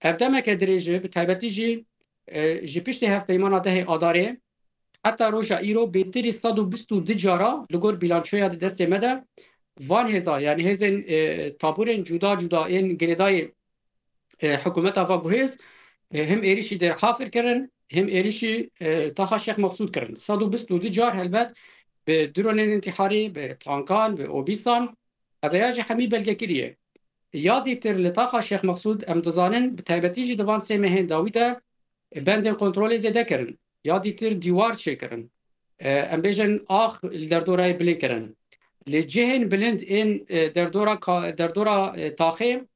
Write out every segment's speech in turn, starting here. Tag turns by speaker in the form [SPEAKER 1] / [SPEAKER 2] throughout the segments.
[SPEAKER 1] افدمك دريجه بتايبتي جي بيشتي هف بيمانا ده اداري حتى روجا ايرو بيتري صادو بستو دجارا لغور بيلانشويا دست مدى وان هزا يعني هزن طابورين جدا جدا ان جريداي حكومتا فاغوهيز هم ایریشی در حافر کردن هم ایریشی تاخا شیخ مقصود کردن 120 جار هلبت به درون انتحاری به تانکان به اوبیسان اویاج همی بلگه کریه یادی تر لطاقا شیخ مقصود امتزانن به تایبتیجی دوان سه مهن داویده بند کنترل زده کردن یادی تر دیوار چه کردن ام بیجن آخ در دورای بلند کردن لجهن بلند این در دورا تاخه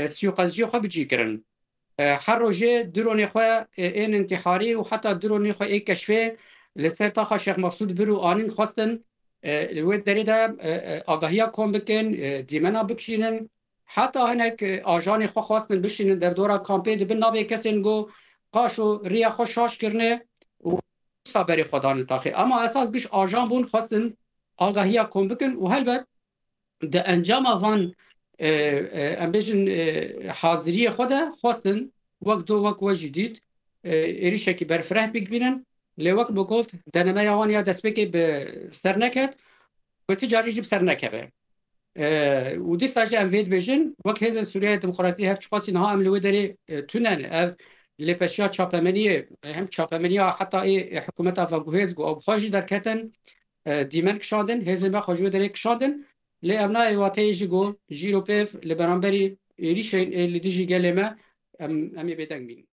[SPEAKER 1] سیوقزجی خو بجی کردن هر روزه درونی خو این انتحاری و حتی درونی خو یک کشفه لسر تاخا شیخ مقصود برو آنین خواستن لوی داری دا آگاهی کن بکن دیمنا بکشینن حتی هنک آجان خو خواستن بشینن در دورا کامپی دی بین ناوی کسین گو قاشو ریا خو شاش کرنه و صبری خدا نتاخی اما اساس گش آجان بون خواستن آگاهی کن بکن و هلبت ده انجام وان ام بیشن حاضری خدا خواستن وقت دو وقت وجدید ایریشه که برفره بگیرن لوقت بقولت دنما یوان یا دست بکی به سر نکد و تجاری جب سر نکبه و دی ساجه ام وید بیشن وقت هزن سوریه دموکراتی هر چخواسی نها ام لوی داری تونن اف لپشیا چاپمنیه هم چاپمنیه حتی ای حکومت افغوهیز گو ابخواجی در کتن دیمن کشادن هزن با خواجوه داری کشادن لی افنا ایواتی جی گو جیرو پیف لبرانبری ایریشه لیدی جی گلمه امی بیدنگ بین